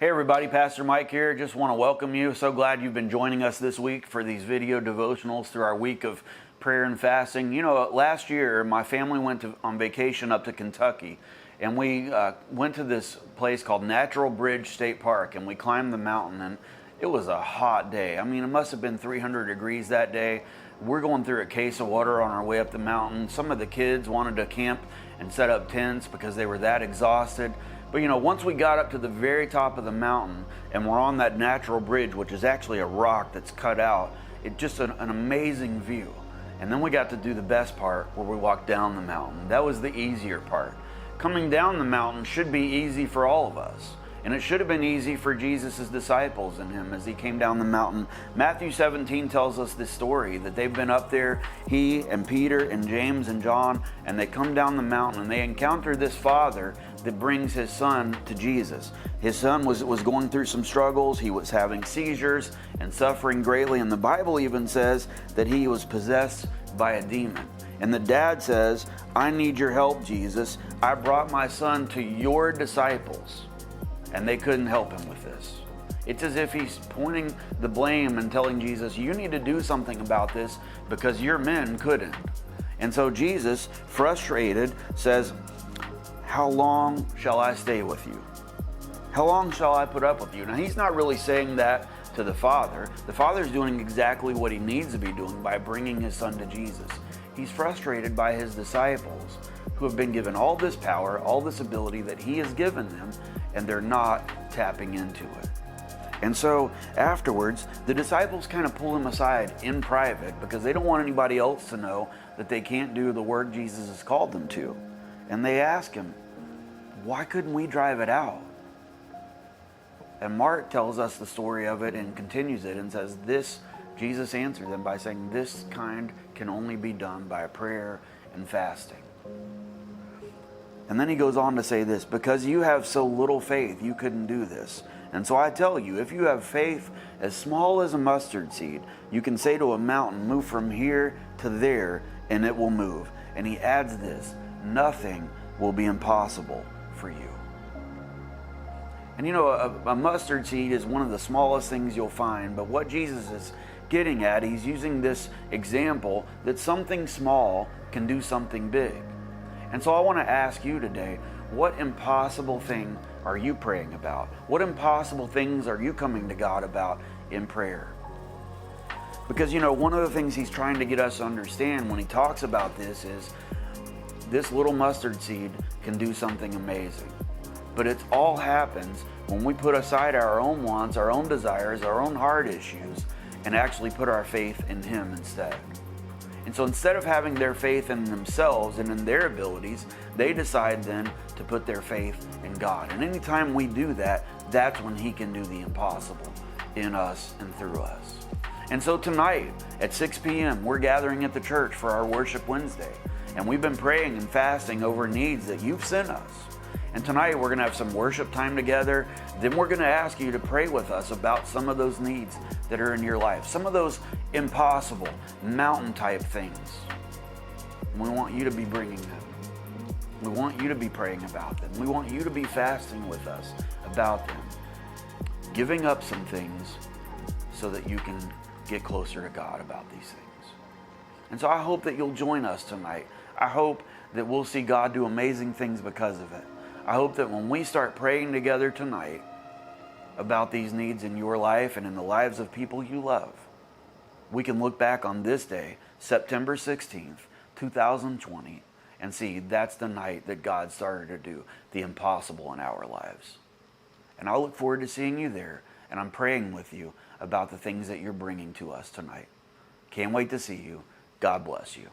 Hey everybody, Pastor Mike here. Just want to welcome you. So glad you've been joining us this week for these video devotionals through our week of prayer and fasting. You know, last year my family went on vacation up to Kentucky, and we went to this place called Natural Bridge State Park, and we climbed the mountain, and it was a hot day. I mean, it must have been 300 degrees that day. We're going through a case of water on our way up the mountain. Some of the kids wanted to camp and set up tents because they were that exhausted. But you know, once we got up to the very top of the mountain and we're on that natural bridge, which is actually a rock that's cut out, it's just an amazing view. And then we got to do the best part where we walked down the mountain. That was the easier part. Coming down the mountain should be easy for all of us. And it should have been easy for Jesus' disciples and him as he came down the mountain. Matthew 17 tells us this story that they've been up there, he and Peter and James and John, and they come down the mountain and they encounter this father that brings his son to Jesus. His son was going through some struggles. He was having seizures and suffering greatly. And the Bible even says that he was possessed by a demon. And the dad says, "I need your help, Jesus. I brought my son to your disciples." And they couldn't help him with this. It's as if he's pointing the blame and telling Jesus, you need to do something about this because your men couldn't. And so Jesus, frustrated, says, "How long shall I stay with you? How long shall I put up with you?" Now, he's not really saying that to the Father. The Father's doing exactly what he needs to be doing by bringing his son to Jesus. He's frustrated by his disciples who have been given all this power, all this ability that he has given them, and they're not tapping into it. And so afterwards, the disciples kind of pull him aside in private because they don't want anybody else to know that they can't do the work Jesus has called them to. And they ask him, "Why couldn't we drive it out?" And Mark tells us the story of it and continues it and says this, Jesus answered them by saying, "This kind can only be done by prayer and fasting." And then he goes on to say this, "Because you have so little faith, you couldn't do this. And so I tell you, if you have faith as small as a mustard seed, you can say to a mountain, 'Move from here to there,' and it will move." And he adds this, "Nothing will be impossible for you." And you know, a mustard seed is one of the smallest things you'll find, but what Jesus is getting at, he's using this example that something small can do something big. And so I want to ask you today, what impossible thing are you praying about? What impossible things are you coming to God about in prayer? Because, you know, one of the things he's trying to get us to understand when he talks about this is this little mustard seed can do something amazing. But it all happens when we put aside our own wants, our own desires, our own heart issues, and actually put our faith in him instead. And so instead of having their faith in themselves and in their abilities, they decide then to put their faith in God. And anytime we do that, that's when he can do the impossible in us and through us. And so tonight at 6 p.m., we're gathering at the church for our Worship Wednesday. And we've been praying and fasting over needs that you've sent us. And tonight we're going to have some worship time together. Then we're going to ask you to pray with us about some of those needs that are in your life. Some of those impossible mountain type things. We want you to be bringing them. We want you to be praying about them. We want you to be fasting with us about them. Giving up some things so that you can get closer to God about these things. And so I hope that you'll join us tonight. I hope that we'll see God do amazing things because of it. I hope that when we start praying together tonight about these needs in your life and in the lives of people you love, we can look back on this day, September 16th, 2020, and see that's the night that God started to do the impossible in our lives. And I look forward to seeing you there, and I'm praying with you about the things that you're bringing to us tonight. Can't wait to see you. God bless you.